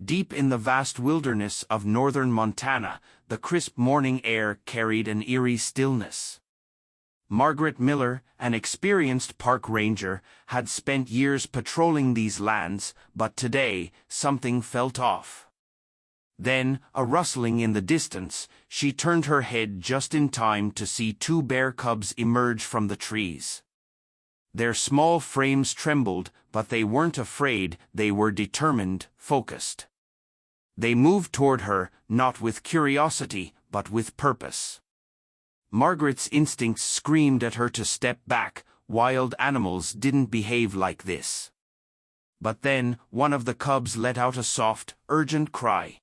Deep in the vast wilderness of northern Montana, the crisp morning air carried an eerie stillness. Margaret Miller, an experienced park ranger, had spent years patrolling these lands, but today, something felt off. Then, a rustling in the distance, she turned her head just in time to see two bear cubs emerge from the trees. Their small frames trembled, but they weren't afraid, they were determined, focused. They moved toward her, not with curiosity, but with purpose. Margaret's instincts screamed at her to step back. Wild animals didn't behave like this. But then, one of the cubs let out a soft, urgent cry.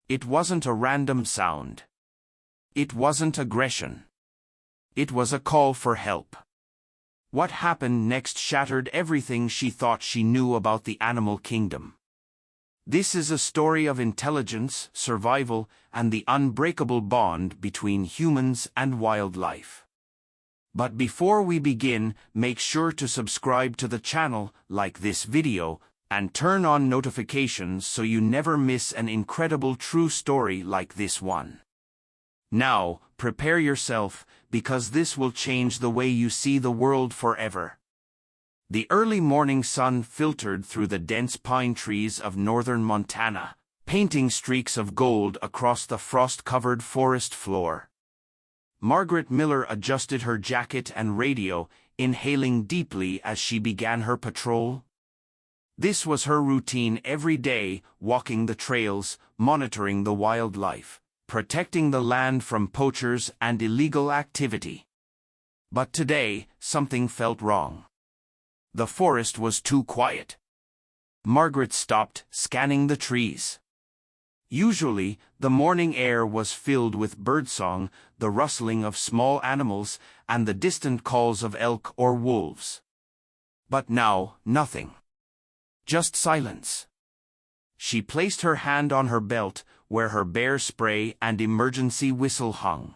It wasn't a random sound. It wasn't aggression. It was a call for help. What happened next shattered everything she thought she knew about the animal kingdom. This is a story of intelligence, survival, and the unbreakable bond between humans and wildlife. But before we begin, make sure to subscribe to the channel, like this video, and turn on notifications so you never miss an incredible true story like this one. Now, prepare yourself, because this will change the way you see the world forever. The early morning sun filtered through the dense pine trees of northern Montana, painting streaks of gold across the frost-covered forest floor. Margaret Miller adjusted her jacket and radio, inhaling deeply as she began her patrol. This was her routine every day, walking the trails, monitoring the wildlife, protecting the land from poachers and illegal activity. But today, something felt wrong. The forest was too quiet. Margaret stopped, scanning the trees. Usually, the morning air was filled with birdsong, the rustling of small animals, and the distant calls of elk or wolves. But now, nothing. Just silence. She placed her hand on her belt, where her bear spray and emergency whistle hung.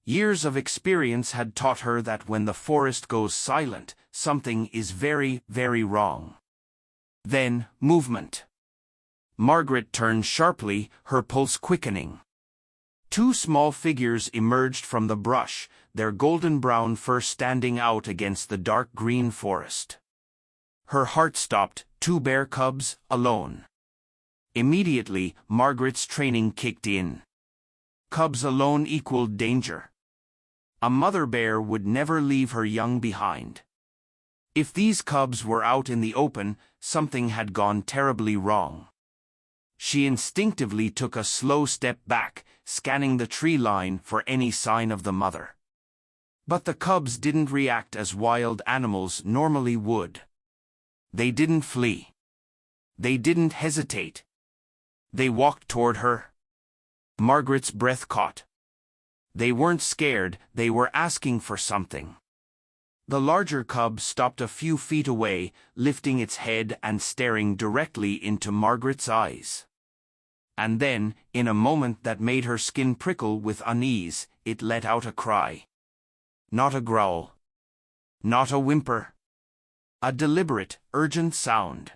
Years of experience had taught her that when the forest goes silent, something is very, very wrong. Then, movement. Margaret turned sharply, her pulse quickening. Two small figures emerged from the brush, their golden-brown fur standing out against the dark green forest. Her heart stopped, two bear cubs, alone. Immediately, Margaret's training kicked in. Cubs alone equaled danger. A mother bear would never leave her young behind. If these cubs were out in the open, something had gone terribly wrong. She instinctively took a slow step back, scanning the tree line for any sign of the mother. But the cubs didn't react as wild animals normally would. They didn't flee. They didn't hesitate. They walked toward her. Margaret's breath caught. They weren't scared, they were asking for something. The larger cub stopped a few feet away, lifting its head and staring directly into Margaret's eyes. And then, in a moment that made her skin prickle with unease, it let out a cry. Not a growl. Not a whimper. A deliberate, urgent sound.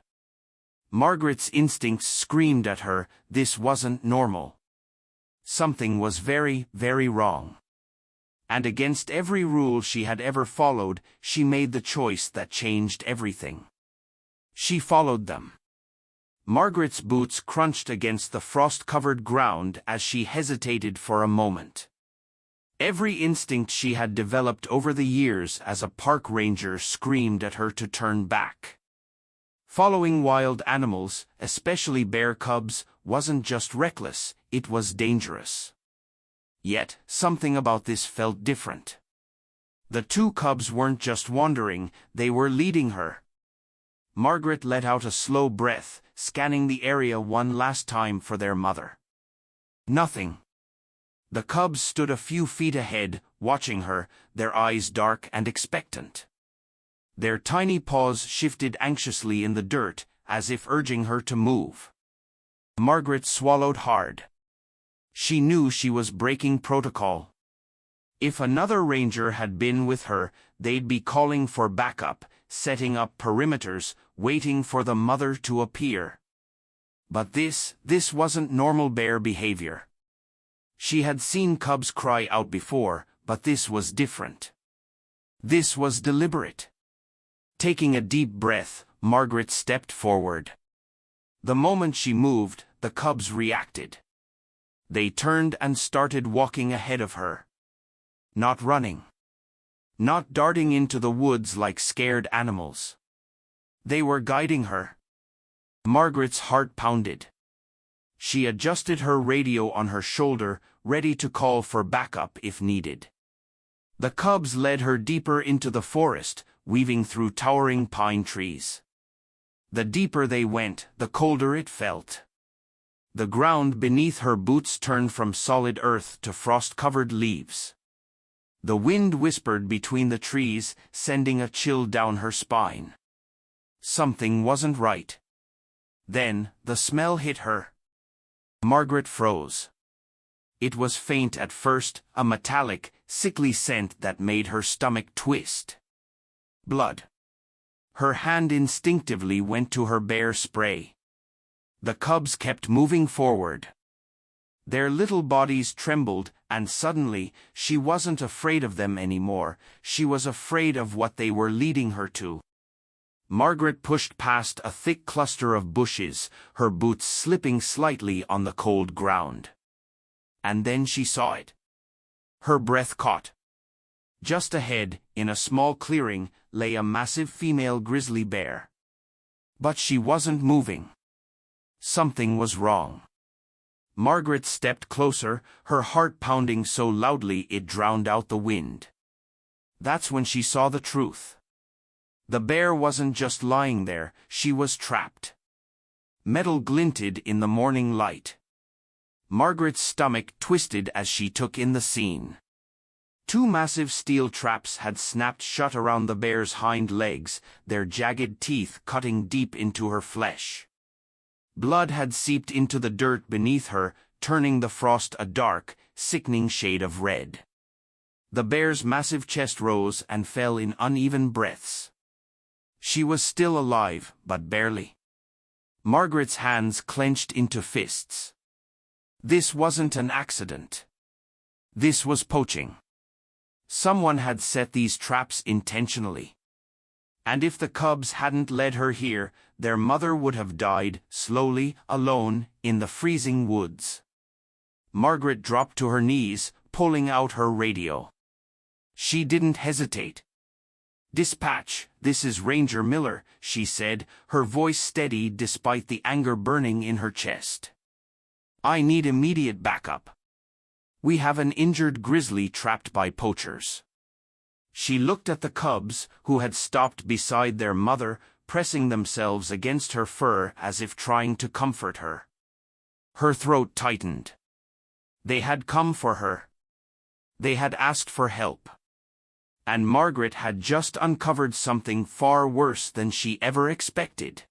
Margaret's instincts screamed at her, this wasn't normal. Something was very, very wrong. And against every rule she had ever followed, she made the choice that changed everything. She followed them. Margaret's boots crunched against the frost-covered ground as she hesitated for a moment. Every instinct she had developed over the years as a park ranger screamed at her to turn back. Following wild animals, especially bear cubs, wasn't just reckless, it was dangerous. Yet, something about this felt different. The two cubs weren't just wandering, they were leading her. Margaret let out a slow breath, scanning the area one last time for their mother. Nothing. The cubs stood a few feet ahead, watching her, their eyes dark and expectant. Their tiny paws shifted anxiously in the dirt, as if urging her to move. Margaret swallowed hard. She knew she was breaking protocol. If another ranger had been with her, they'd be calling for backup, setting up perimeters, waiting for the mother to appear. But this wasn't normal bear behavior. She had seen cubs cry out before, but this was different. This was deliberate. Taking a deep breath, Margaret stepped forward. The moment she moved, the cubs reacted. They turned and started walking ahead of her. Not running. Not darting into the woods like scared animals. They were guiding her. Margaret's heart pounded. She adjusted her radio on her shoulder, ready to call for backup if needed. The cubs led her deeper into the forest, weaving through towering pine trees. The deeper they went, the colder it felt. The ground beneath her boots turned from solid earth to frost-covered leaves. The wind whispered between the trees, sending a chill down her spine. Something wasn't right. Then, the smell hit her. Margaret froze. It was faint at first, a metallic, sickly scent that made her stomach twist. Blood. Her hand instinctively went to her bear spray. The cubs kept moving forward. Their little bodies trembled, and suddenly, she wasn't afraid of them anymore, she was afraid of what they were leading her to. Margaret pushed past a thick cluster of bushes, her boots slipping slightly on the cold ground. And then she saw it. Her breath caught. Just ahead, in a small clearing, lay a massive female grizzly bear. But she wasn't moving. Something was wrong. Margaret stepped closer, her heart pounding so loudly it drowned out the wind. That's when she saw the truth. The bear wasn't just lying there, she was trapped. Metal glinted in the morning light. Margaret's stomach twisted as she took in the scene. Two massive steel traps had snapped shut around the bear's hind legs, their jagged teeth cutting deep into her flesh. Blood had seeped into the dirt beneath her, turning the frost a dark, sickening shade of red. The bear's massive chest rose and fell in uneven breaths. She was still alive, but barely. Margaret's hands clenched into fists. This wasn't an accident. This was poaching. Someone had set these traps intentionally. And if the cubs hadn't led her here, their mother would have died, slowly, alone, in the freezing woods. Margaret dropped to her knees, pulling out her radio. She didn't hesitate. "Dispatch, this is Ranger Miller," she said, her voice steady despite the anger burning in her chest. "I need immediate backup. We have an injured grizzly trapped by poachers." She looked at the cubs, who had stopped beside their mother, pressing themselves against her fur as if trying to comfort her. Her throat tightened. They had come for her. They had asked for help. And Margaret had just uncovered something far worse than she ever expected.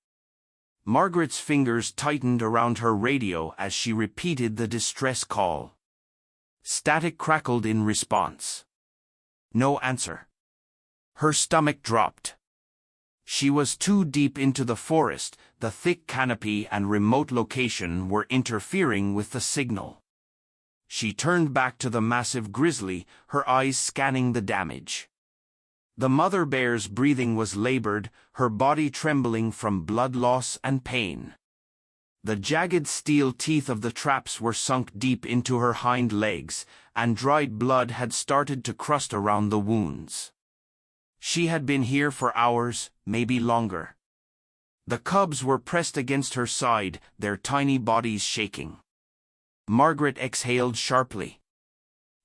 Margaret's fingers tightened around her radio as she repeated the distress call. Static crackled in response. No answer. Her stomach dropped. She was too deep into the forest, the thick canopy and remote location were interfering with the signal. She turned back to the massive grizzly, her eyes scanning the damage. The mother bear's breathing was labored, her body trembling from blood loss and pain. The jagged steel teeth of the traps were sunk deep into her hind legs, and dried blood had started to crust around the wounds. She had been here for hours, maybe longer. The cubs were pressed against her side, their tiny bodies shaking. Margaret exhaled sharply.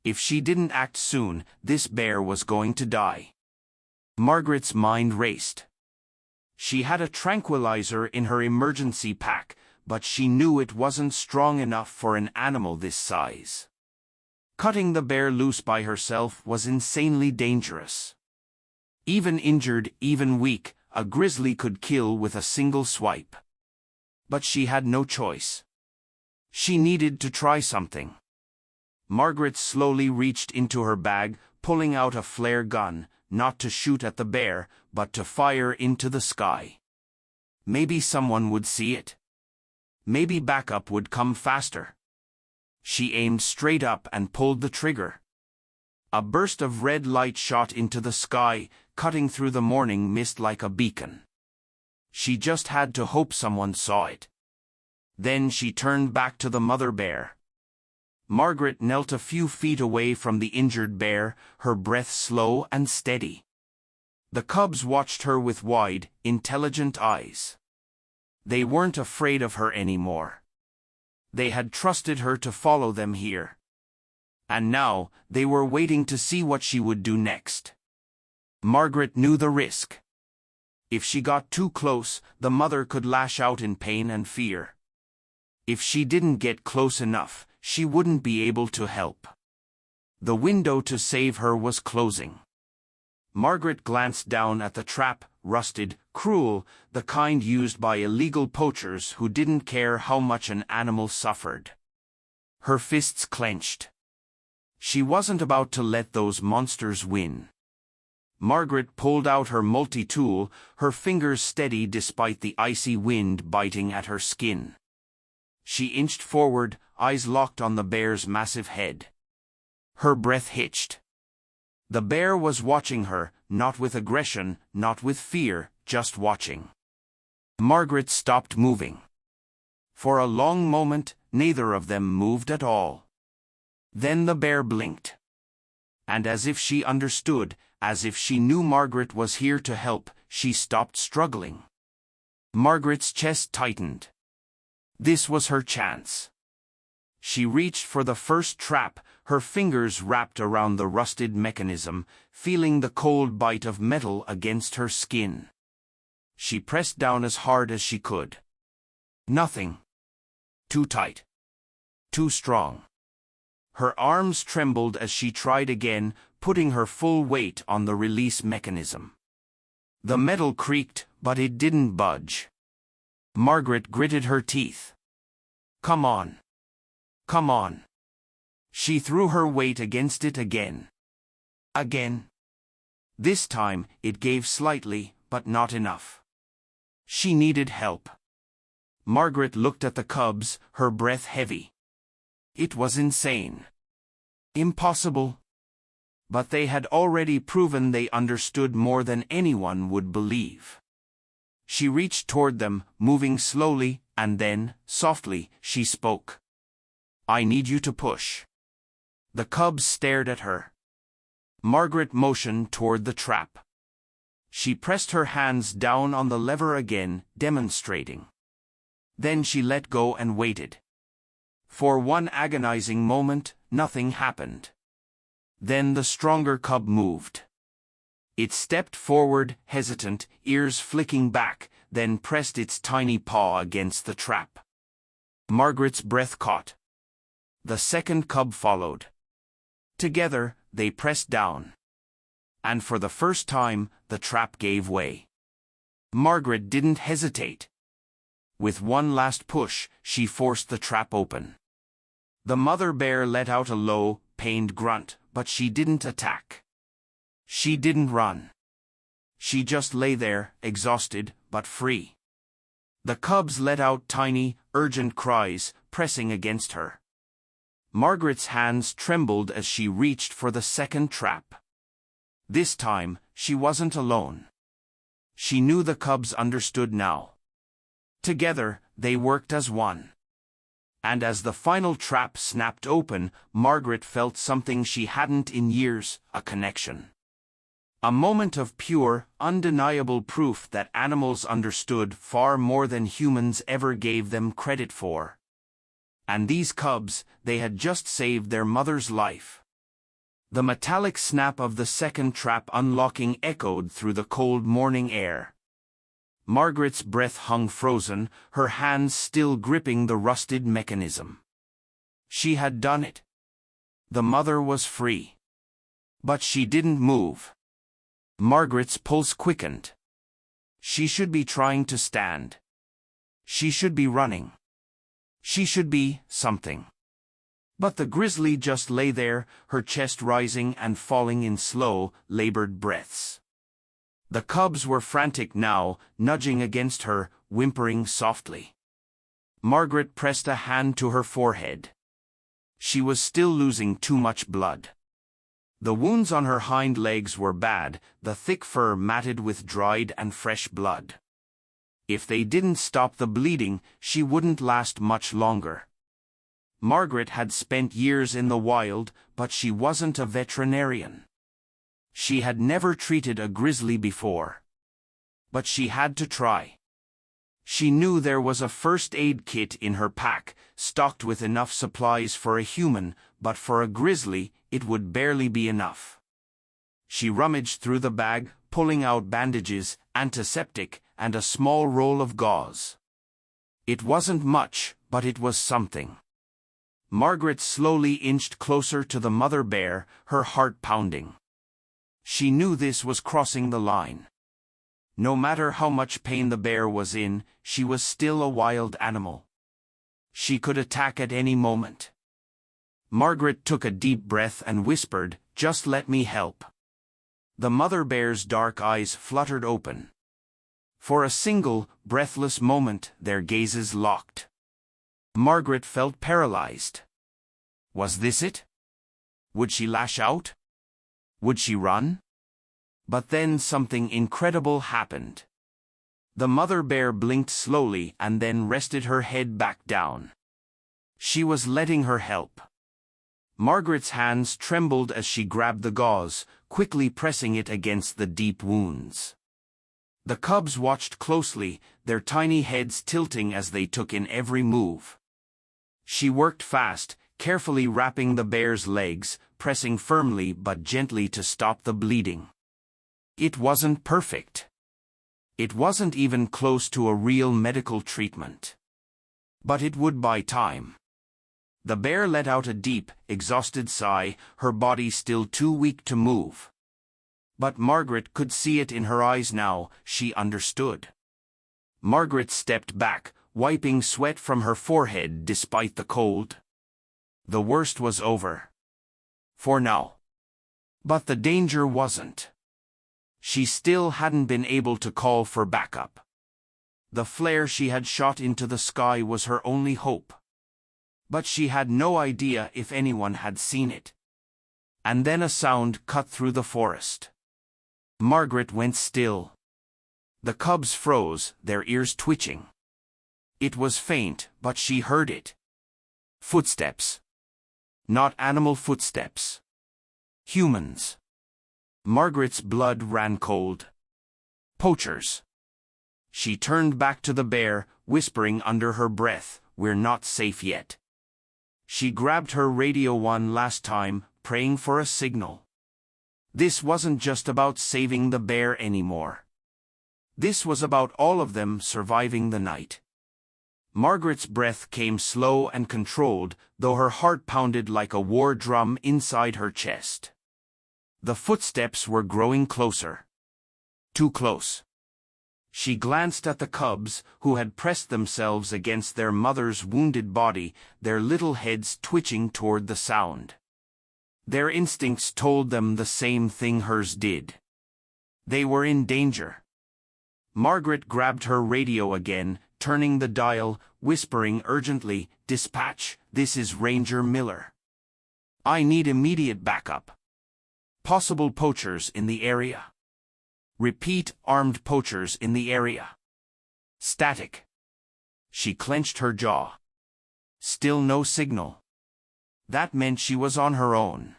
If she didn't act soon, this bear was going to die. Margaret's mind raced. She had a tranquilizer in her emergency pack, but she knew it wasn't strong enough for an animal this size. Cutting the bear loose by herself was insanely dangerous. Even injured, even weak, a grizzly could kill with a single swipe. But she had no choice. She needed to try something. Margaret slowly reached into her bag, pulling out a flare gun, not to shoot at the bear, but to fire into the sky. Maybe someone would see it. maybe backup would come faster. She aimed straight up and pulled the trigger. A burst of red light shot into the sky, cutting through the morning mist like a beacon. She just had to hope someone saw it. Then she turned back to the mother bear. Margaret knelt a few feet away from the injured bear, her breath slow and steady. The cubs watched her with wide, intelligent eyes. They weren't afraid of her anymore. They had trusted her to follow them here. And now, they were waiting to see what she would do next. Margaret knew the risk. If she got too close, the mother could lash out in pain and fear. If she didn't get close enough, she wouldn't be able to help. The window to save her was closing. Margaret glanced down at the trap, rusted, cruel, the kind used by illegal poachers who didn't care how much an animal suffered. Her fists clenched. She wasn't about to let those monsters win. Margaret pulled out her multi-tool, her fingers steady despite the icy wind biting at her skin. She inched forward, eyes locked on the bear's massive head. Her breath hitched. The bear was watching her, not with aggression, not with fear, just watching. Margaret stopped moving. For a long moment, neither of them moved at all. Then the bear blinked. And as if she understood, as if she knew Margaret was here to help, she stopped struggling. Margaret's chest tightened. This was her chance. She reached for the first trap, her fingers wrapped around the rusted mechanism, feeling the cold bite of metal against her skin. She pressed down as hard as she could. Nothing. Too tight. Too strong. Her arms trembled as she tried again, putting her full weight on the release mechanism. The metal creaked, but it didn't budge. Margaret gritted her teeth. Come on. Come on. She threw her weight against it again. Again. This time, it gave slightly, but not enough. She needed help. Margaret looked at the cubs, her breath heavy. It was insane. Impossible. But they had already proven they understood more than anyone would believe. She reached toward them, moving slowly, and then, softly, she spoke. I need you to push. The cubs stared at her. Margaret motioned toward the trap. She pressed her hands down on the lever again, demonstrating. Then she let go and waited. For one agonizing moment, nothing happened. Then the stronger cub moved. It stepped forward, hesitant, ears flicking back, then pressed its tiny paw against the trap. Margaret's breath caught. The second cub followed. Together, they pressed down. And for the first time, the trap gave way. Margaret didn't hesitate. With one last push, she forced the trap open. The mother bear let out a low, pained grunt, but she didn't attack. She didn't run. She just lay there, exhausted, but free. The cubs let out tiny, urgent cries, pressing against her. Margaret's hands trembled as she reached for the second trap. This time, she wasn't alone. She knew the cubs understood now. Together, they worked as one. And as the final trap snapped open, Margaret felt something she hadn't in years, a connection. A moment of pure, undeniable proof that animals understood far more than humans ever gave them credit for. And these cubs, they had just saved their mother's life. The metallic snap of the second trap unlocking echoed through the cold morning air. Margaret's breath hung frozen, her hands still gripping the rusted mechanism. She had done it. The mother was free. But she didn't move. Margaret's pulse quickened. She should be trying to stand. She should be running. She should be something. But the grizzly just lay there, her chest rising and falling in slow, labored breaths. The cubs were frantic now, nudging against her, whimpering softly. Margaret pressed a hand to her forehead. She was still losing too much blood. The wounds on her hind legs were bad, the thick fur matted with dried and fresh blood. If they didn't stop the bleeding, she wouldn't last much longer. Margaret had spent years in the wild, but she wasn't a veterinarian. She had never treated a grizzly before. But she had to try. She knew there was a first aid kit in her pack, stocked with enough supplies for a human, but for a grizzly, it would barely be enough. She rummaged through the bag, pulling out bandages, antiseptic, and a small roll of gauze. It wasn't much, but it was something. Margaret slowly inched closer to the mother bear, her heart pounding. She knew this was crossing the line. No matter how much pain the bear was in, she was still a wild animal. She could attack at any moment. Margaret took a deep breath and whispered, "Just let me help." The mother bear's dark eyes fluttered open. For a single, breathless moment, their gazes locked. Margaret felt paralyzed. Was this it? Would she lash out? Would she run? But then something incredible happened. The mother bear blinked slowly and then rested her head back down. She was letting her help. Margaret's hands trembled as she grabbed the gauze, quickly pressing it against the deep wounds. The cubs watched closely, their tiny heads tilting as they took in every move. She worked fast, carefully wrapping the bear's legs, pressing firmly but gently to stop the bleeding. It wasn't perfect. It wasn't even close to a real medical treatment. But it would buy time. The bear let out a deep, exhausted sigh, her body still too weak to move. But Margaret could see it in her eyes now, she understood. Margaret stepped back, wiping sweat from her forehead despite the cold. The worst was over. For now. But the danger wasn't. She still hadn't been able to call for backup. The flare she had shot into the sky was her only hope. But she had no idea if anyone had seen it. And then a sound cut through the forest. Margaret went still. The cubs froze, their ears twitching. It was faint, but she heard it. Footsteps. Not animal footsteps. Humans. Margaret's blood ran cold. Poachers. She turned back to the bear, whispering under her breath, "We're not safe yet." She grabbed her radio one last time, praying for a signal. This wasn't just about saving the bear anymore. This was about all of them surviving the night. Margaret's breath came slow and controlled, though her heart pounded like a war drum inside her chest. The footsteps were growing closer. Too close. She glanced at the cubs, who had pressed themselves against their mother's wounded body, their little heads twitching toward the sound. Their instincts told them the same thing hers did. They were in danger. Margaret grabbed her radio again, turning the dial, whispering urgently, "Dispatch, this is Ranger Miller. I need immediate backup. Possible poachers in the area. Repeat, armed poachers in the area." Static. She clenched her jaw. Still no signal. That meant she was on her own.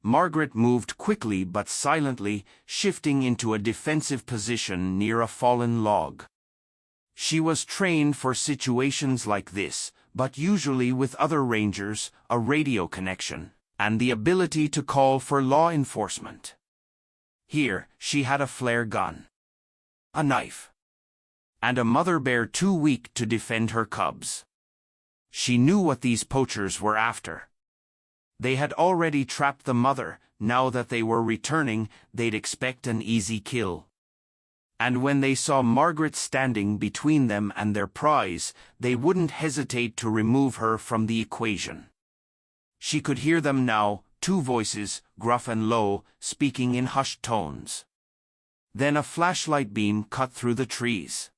Margaret moved quickly but silently, shifting into a defensive position near a fallen log. She was trained for situations like this, but usually with other rangers, a radio connection, and the ability to call for law enforcement. Here, she had a flare gun, a knife, and a mother bear too weak to defend her cubs. She knew what these poachers were after. They had already trapped the mother, now that they were returning, they'd expect an easy kill. And when they saw Margaret standing between them and their prize, they wouldn't hesitate to remove her from the equation. She could hear them now, two voices, gruff and low, speaking in hushed tones. Then a flashlight beam cut through the trees.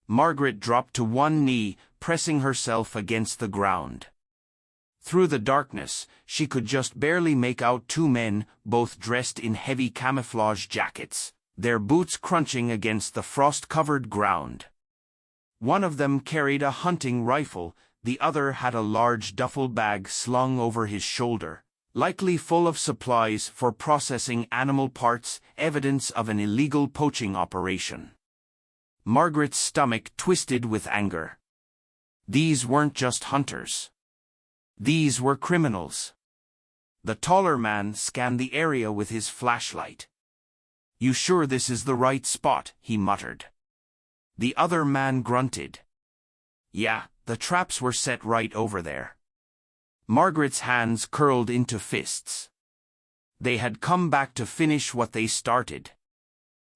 Margaret dropped to one knee, pressing herself against the ground. Through the darkness, she could just barely make out two men, both dressed in heavy camouflage jackets, their boots crunching against the frost-covered ground. One of them carried a hunting rifle, the other had a large duffel bag slung over his shoulder, likely full of supplies for processing animal parts, evidence of an illegal poaching operation. Margaret's stomach twisted with anger. These weren't just hunters. These were criminals. The taller man scanned the area with his flashlight. "You sure this is the right spot?" he muttered. The other man grunted. "Yeah, the traps were set right over there." Margaret's hands curled into fists. They had come back to finish what they started.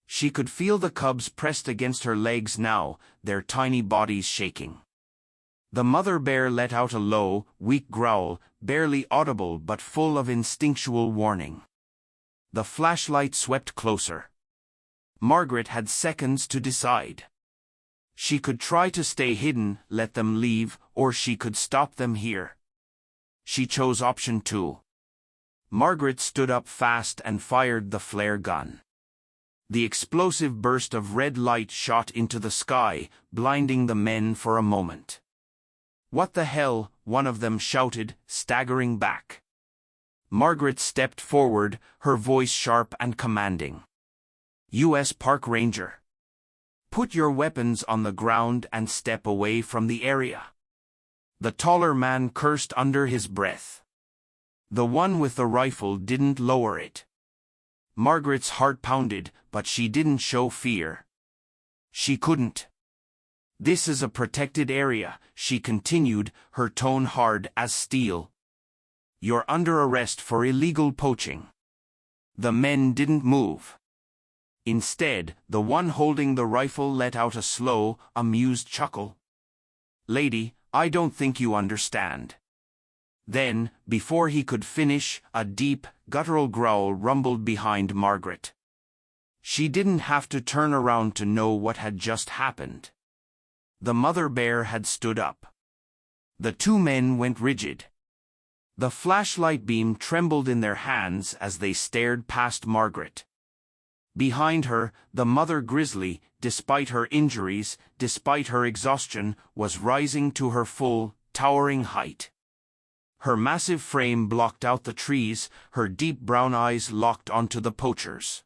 She could feel the cubs pressed against her legs now, their tiny bodies shaking. The mother bear let out a low, weak growl, barely audible but full of instinctual warning. The flashlight swept closer. Margaret had seconds to decide. She could try to stay hidden, let them leave, or she could stop them here. She chose option 2. Margaret stood up fast and fired the flare gun. The explosive burst of red light shot into the sky, blinding the men for a moment. "What the hell?" one of them shouted, staggering back. Margaret stepped forward, her voice sharp and commanding. "U.S. Park Ranger. Put your weapons on the ground and step away from the area." The taller man cursed under his breath. The one with the rifle didn't lower it. Margaret's heart pounded, but she didn't show fear. She couldn't. "This is a protected area," she continued, her tone hard as steel. "You're under arrest for illegal poaching." The men didn't move. Instead, the one holding the rifle let out a slow, amused chuckle. "Lady, I don't think you understand." Then, before he could finish, a deep, guttural growl rumbled behind Margaret. She didn't have to turn around to know what had just happened. The mother bear had stood up. The two men went rigid. The flashlight beam trembled in their hands as they stared past Margaret. Behind her, the mother grizzly, despite her injuries, despite her exhaustion, was rising to her full, towering height. Her massive frame blocked out the trees, her deep brown eyes locked onto the poachers.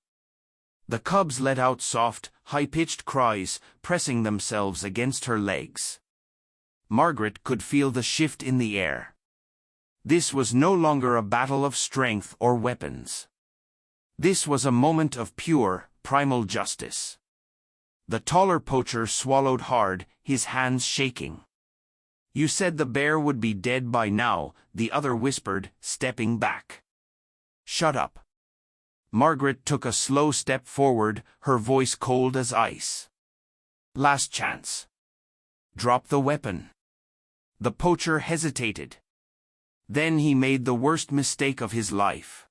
The cubs let out soft, high-pitched cries, pressing themselves against her legs. Margaret could feel the shift in the air. This was no longer a battle of strength or weapons. This was a moment of pure, primal justice. The taller poacher swallowed hard, his hands shaking. "You said the bear would be dead by now," the other whispered, stepping back. "Shut up." Margaret took a slow step forward, her voice cold as ice. "Last chance. Drop the weapon." The poacher hesitated. Then he made the worst mistake of his life.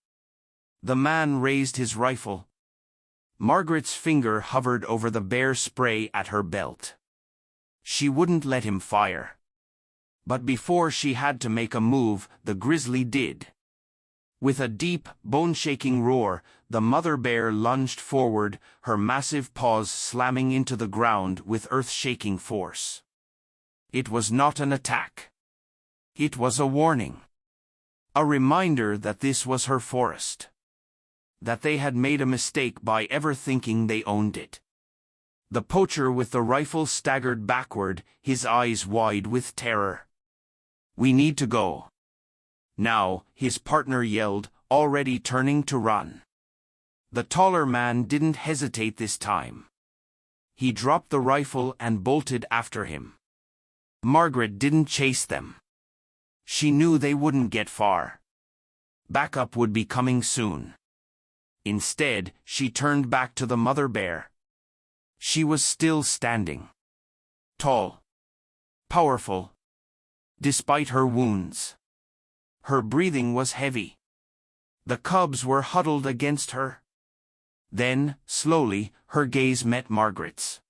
The man raised his rifle. Margaret's finger hovered over the bear spray at her belt. She wouldn't let him fire. But before she had to make a move, the grizzly did. With a deep, bone-shaking roar, the mother bear lunged forward, her massive paws slamming into the ground with earth-shaking force. It was not an attack. It was a warning. A reminder that this was her forest. That they had made a mistake by ever thinking they owned it. The poacher with the rifle staggered backward, his eyes wide with terror. "We need to go." "Now," his partner yelled, already turning to run. The taller man didn't hesitate this time. He dropped the rifle and bolted after him. Margaret didn't chase them. She knew they wouldn't get far. Backup would be coming soon. Instead, she turned back to the mother bear. She was still standing. Tall. Powerful. Despite her wounds. Her breathing was heavy. The cubs were huddled against her. Then, slowly, her gaze met Margaret's.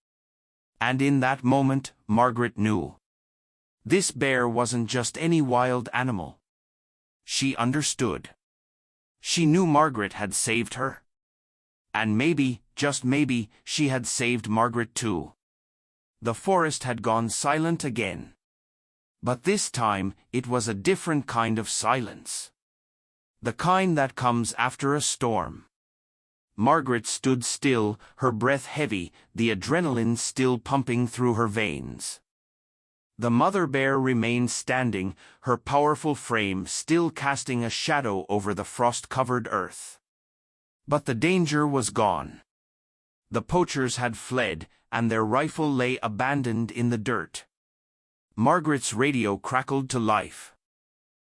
And in that moment, Margaret knew. This bear wasn't just any wild animal. She understood. She knew Margaret had saved her. And maybe, just maybe, she had saved Margaret too. The forest had gone silent again. But this time, it was a different kind of silence. The kind that comes after a storm. Margaret stood still, her breath heavy, the adrenaline still pumping through her veins. The mother bear remained standing, her powerful frame still casting a shadow over the frost-covered earth. But the danger was gone. The poachers had fled, and their rifle lay abandoned in the dirt. Margaret's radio crackled to life.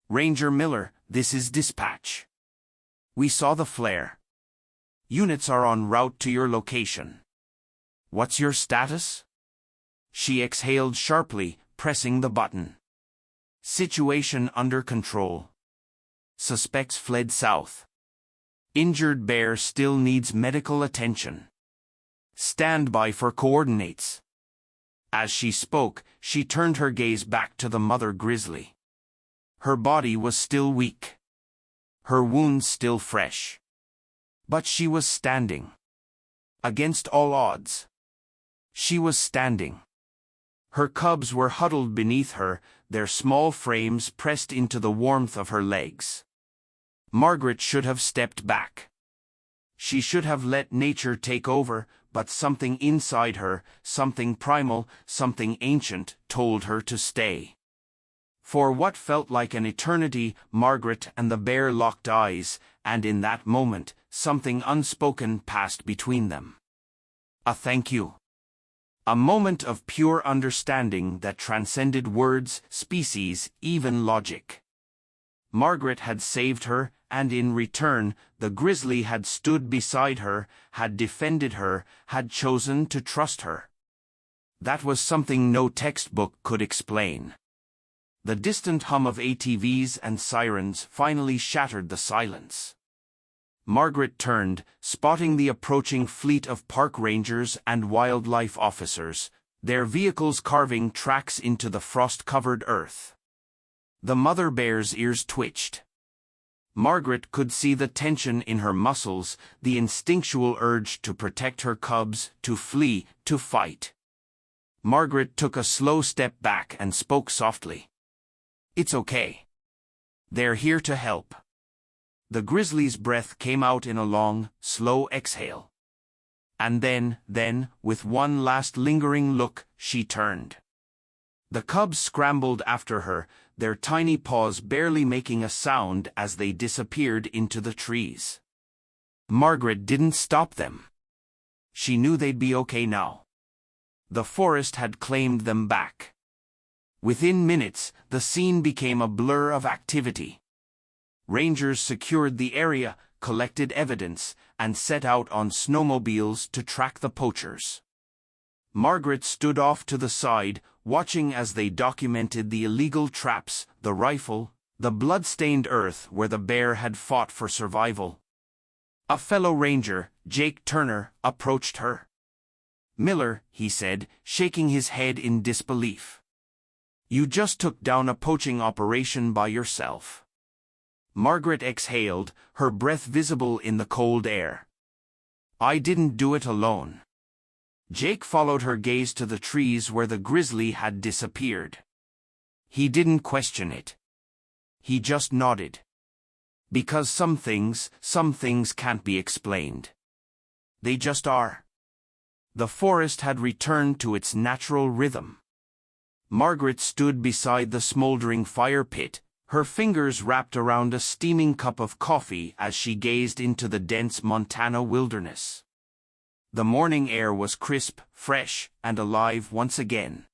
"Ranger Miller, this is dispatch. We saw the flare. Units are en route to your location. What's your status?" She exhaled sharply, pressing the button. "Situation under control. Suspects fled south. Injured bear still needs medical attention. Stand by for coordinates." As she spoke, she turned her gaze back to the mother grizzly. Her body was still weak. Her wounds still fresh. But she was standing. Against all odds. She was standing. Her cubs were huddled beneath her, their small frames pressed into the warmth of her legs. Margaret should have stepped back. She should have let nature take over, but something inside her, something primal, something ancient, told her to stay. For what felt like an eternity, Margaret and the bear locked eyes, and in that moment, something unspoken passed between them. A thank you. A moment of pure understanding that transcended words, species, even logic. Margaret had saved her, and in return, the grizzly had stood beside her, had defended her, had chosen to trust her. That was something no textbook could explain. The distant hum of ATVs and sirens finally shattered the silence. Margaret turned, spotting the approaching fleet of park rangers and wildlife officers, their vehicles carving tracks into the frost-covered earth. The mother bear's ears twitched. Margaret could see the tension in her muscles, the instinctual urge to protect her cubs, to flee, to fight. Margaret took a slow step back and spoke softly. "It's okay. They're here to help." The grizzly's breath came out in a long, slow exhale. And then, with one last lingering look, she turned. The cubs scrambled after her, their tiny paws barely making a sound as they disappeared into the trees. Margaret didn't stop them. She knew they'd be okay now. The forest had claimed them back. Within minutes, the scene became a blur of activity. Rangers secured the area, collected evidence, and set out on snowmobiles to track the poachers. Margaret stood off to the side, watching as they documented the illegal traps, the rifle, the blood-stained earth where the bear had fought for survival. A fellow ranger, Jake Turner, approached her. "Miller," he said, shaking his head in disbelief. "You just took down a poaching operation by yourself." Margaret exhaled, her breath visible in the cold air. "I didn't do it alone." Jake followed her gaze to the trees where the grizzly had disappeared. He didn't question it. He just nodded. Because some things can't be explained. They just are. The forest had returned to its natural rhythm. Margaret stood beside the smoldering fire pit, her fingers wrapped around a steaming cup of coffee as she gazed into the dense Montana wilderness. The morning air was crisp, fresh, and alive once again.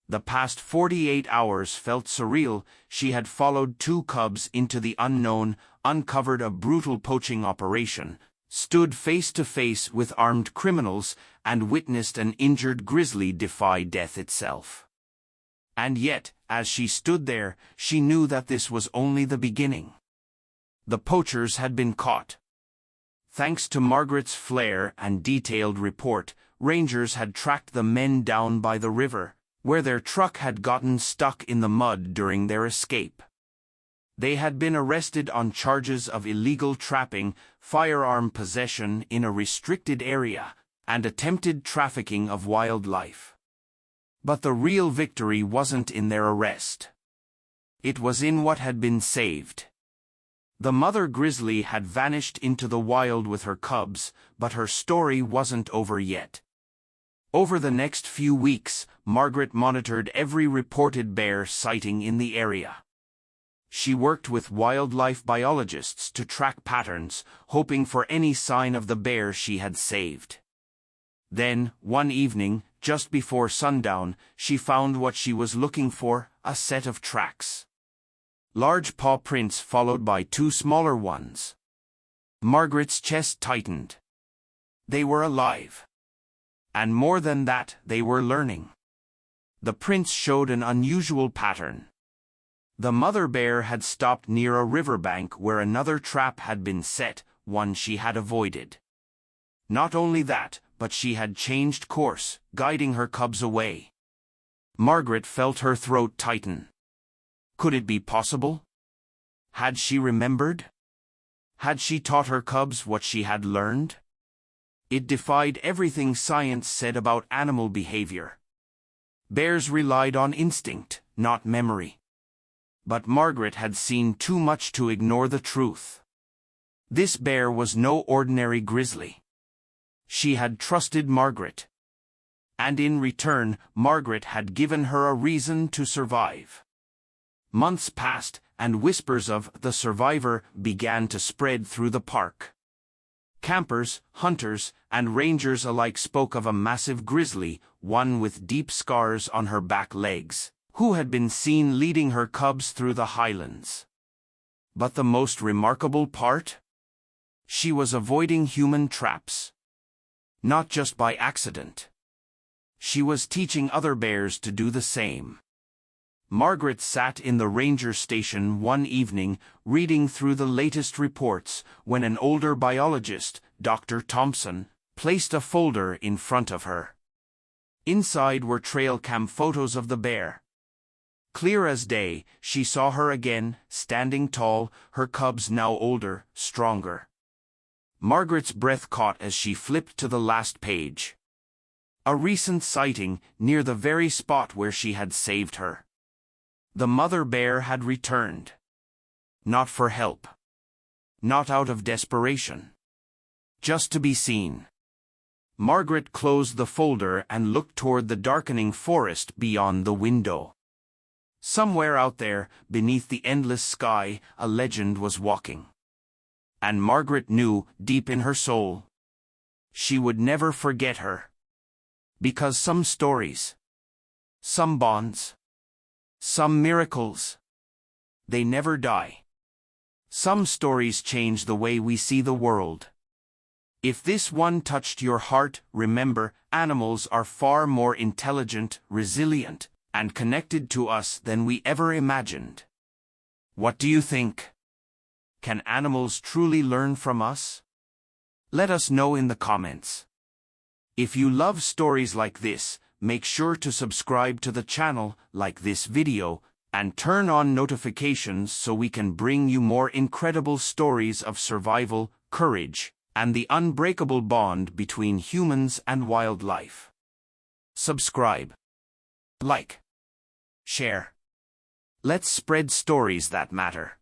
The past 48 hours felt surreal. She had followed 2 cubs into the unknown, uncovered a brutal poaching operation, stood face to face with armed criminals, and witnessed an injured grizzly defy death itself. And yet, as she stood there, she knew that this was only the beginning. The poachers had been caught. Thanks to Margaret's flair and detailed report, rangers had tracked the men down by the river, where their truck had gotten stuck in the mud during their escape. They had been arrested on charges of illegal trapping, firearm possession in a restricted area, and attempted trafficking of wildlife. But the real victory wasn't in their arrest. It was in what had been saved. The mother grizzly had vanished into the wild with her cubs, but her story wasn't over yet. Over the next few weeks, Margaret monitored every reported bear sighting in the area. She worked with wildlife biologists to track patterns, hoping for any sign of the bear she had saved. Then, one evening, just before sundown, she found what she was looking for, a set of tracks. Large paw prints followed by two smaller ones. Margaret's chest tightened. They were alive. And more than that, they were learning. The prints showed an unusual pattern. The mother bear had stopped near a riverbank where another trap had been set, one she had avoided. Not only that, but she had changed course, guiding her cubs away. Margaret felt her throat tighten. Could it be possible? Had she remembered? Had she taught her cubs what she had learned? It defied everything science said about animal behavior. Bears relied on instinct, not memory. But Margaret had seen too much to ignore the truth. This bear was no ordinary grizzly. She had trusted Margaret. And in return, Margaret had given her a reason to survive. Months passed, and whispers of the survivor began to spread through the park. Campers, hunters, and rangers alike spoke of a massive grizzly, one with deep scars on her back legs, who had been seen leading her cubs through the highlands. But the most remarkable part? She was avoiding human traps. Not just by accident. She was teaching other bears to do the same. Margaret sat in the ranger station one evening, reading through the latest reports, when an older biologist, Dr. Thompson, placed a folder in front of her. Inside were trail cam photos of the bear. Clear as day, she saw her again, standing tall, her cubs now older, stronger. Margaret's breath caught as she flipped to the last page. A recent sighting, near the very spot where she had saved her. The mother bear had returned. Not for help. Not out of desperation. Just to be seen. Margaret closed the folder and looked toward the darkening forest beyond the window. Somewhere out there, beneath the endless sky, a legend was walking. And Margaret knew, deep in her soul, she would never forget her. Because some stories, some bonds, some miracles, they never die. Some stories change the way we see the world. If this one touched your heart, remember, animals are far more intelligent, resilient, and connected to us than we ever imagined. What do you think? Can animals truly learn from us? Let us know in the comments. If you love stories like this, make sure to subscribe to the channel, like this video, and turn on notifications so we can bring you more incredible stories of survival, courage, and the unbreakable bond between humans and wildlife. Subscribe, like, share. Let's spread stories that matter.